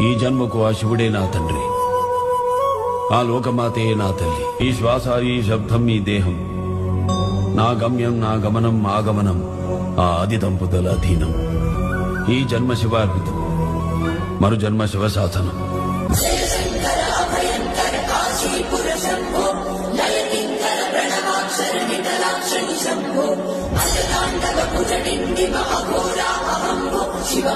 ఈ జన్మకు ఆ శివుడే నా తండ్రి, ఆ లోకమాతే నా తల్లి. ఈ శ్వాస, ఈ శబ్దం, ఈ దేహం, నా గమ్యం, నా గమనం, ఆగమనం ఆ ఆది దంపతుల అధీనం. ఈ జన్మ శివార్పితం, మరు జన్మ శివశాసనం. శివ